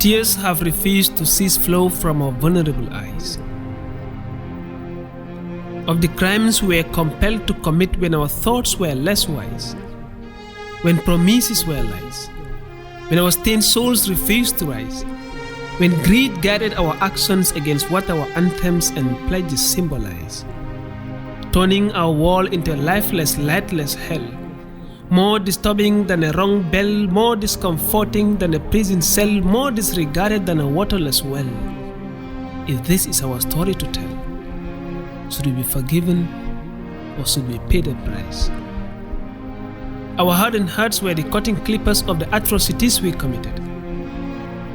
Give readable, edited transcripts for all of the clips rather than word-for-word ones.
Tears have refused to cease flow from our vulnerable eyes. Of the crimes we were compelled to commit when our thoughts were less wise, when promises were lies, when our stained souls refused to rise, when greed guided our actions against what our anthems and pledges symbolize, turning our world into a lifeless, lightless hell, more disturbing than a wrong bell, more discomforting than a prison cell, more disregarded than a waterless well. If this is our story to tell, should we be forgiven or should we pay the price? Our hardened hearts were the cutting clippers of the atrocities we committed.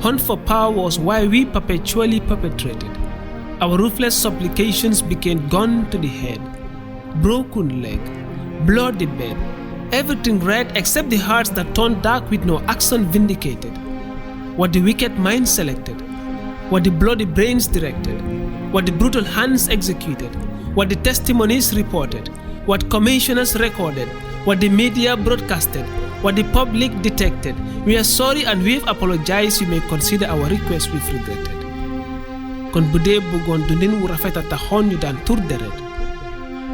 Hunt for power was why we perpetually perpetrated. Our ruthless supplications became gun to the head, broken leg, bloody bed, everything red except the hearts that turned dark with no action vindicated. What the wicked mind selected, what the bloody brains directed, what the brutal hands executed, what the testimonies reported, what commissioners recorded, what the media broadcasted, what the public detected. We are sorry and we've apologized. You may consider our request we've regretted. Kon bu dee bëggoon dundin wu rafet a taxoon ñu daan tur deret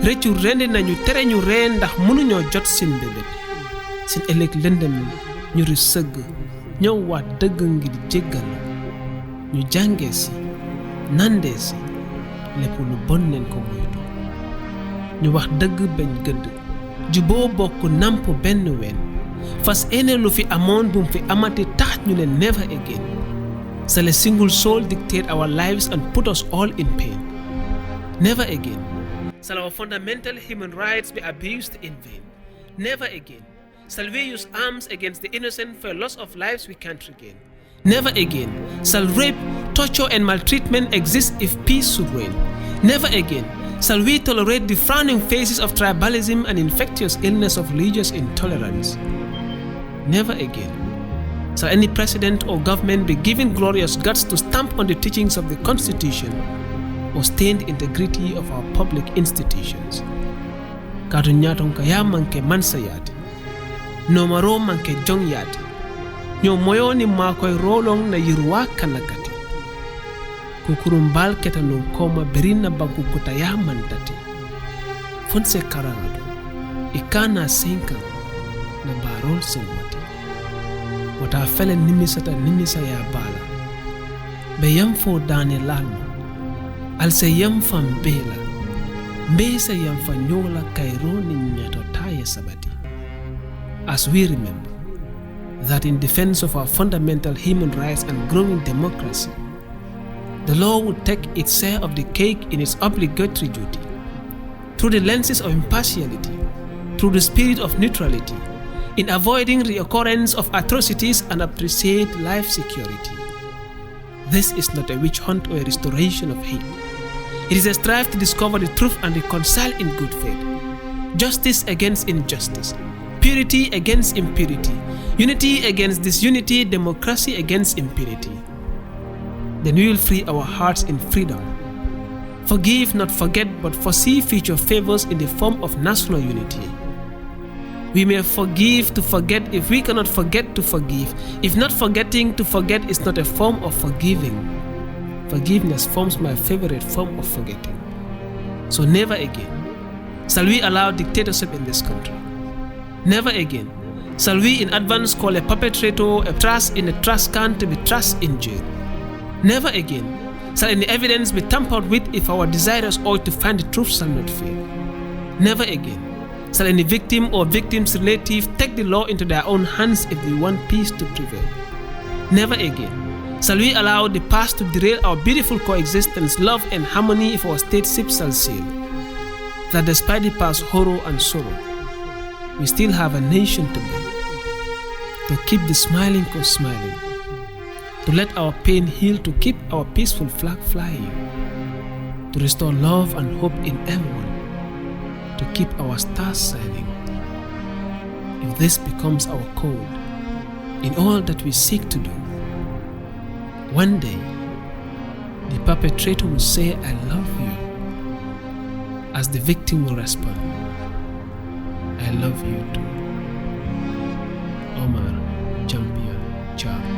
rëccu rendi nañu tere ñu ree ndax mënuñoo jot sin bébét sin ëllëg lëndëm ñu ri sëgg ñëw waat dëgg ngir jéggal ñu jàngee si nandee si lépp lu bon neen ko moytu ñu wax dëgg bañ gëdd juboo bokk namp benn ween fas ene lu fi amoon bu mu fi amati tax ñu ne never again. Shall a single soul dictate our lives and put us all in pain? Never again. Shall our fundamental human rights be abused in vain? Never again. Shall we use arms against the innocent for a loss of lives we can't regain? Never again. Shall rape, torture and maltreatment exist if peace should reign? Never again. Shall we tolerate the frowning faces of tribalism and infectious illness of religious intolerance? Never again. Shall any president or government be given glorious guts to stamp on the teachings of the Constitution or stain the integrity of our public institutions? Kadu nyatonka ya manke mansa yati, no maro manke jong yati, nyo moyoni makoy rolong na yirwa kanakati. Kukurumbal keta no koma berina bagu kuta ya mantati. Fonse karangado, ikana senka na barol senwati. Wata fele nimisa ya bala be yam fo dane lalma alse yam fam bela mbesa yam fa nyola kairo ni nyato taye sabati. As we remember that in defense of our fundamental human rights and growing democracy, the law would take its share of the cake in its obligatory duty through the lenses of impartiality, through the spirit of neutrality, in avoiding reoccurrence of atrocities and appreciate life security. This is not a witch hunt or a restoration of hate. It is a strive to discover the truth and reconcile in good faith. Justice against injustice, purity against impurity, unity against disunity, democracy against impunity. Then we will free our hearts in freedom. Forgive, not forget, but foresee future favors in the form of national unity. We may forgive to forget if we cannot forget to forgive. If not forgetting to forget is not a form of forgiving. Forgiveness forms my favorite form of forgetting. So never again shall we allow dictatorship in this country. Never again shall we in advance call a perpetrator a trash in a trash can to be trash in jail. Never again shall any evidence be tampered with if our desirous urge to find the truth shall not fail. Never again shall any victim or victim's relative take the law into their own hands if they want peace to prevail. Never again shall we allow the past to derail our beautiful coexistence, love and harmony if our stateship shall sail. That despite the past horror and sorrow, we still have a nation to build. To keep the smiling cause smiling, to let our pain heal, to keep our peaceful flag flying, to restore love and hope in everyone, to keep our stars shining. If this becomes our code in all that we seek to do, one day the perpetrator will say, "I love you," as the victim will respond, "I love you too." Omar, Champion, Cham.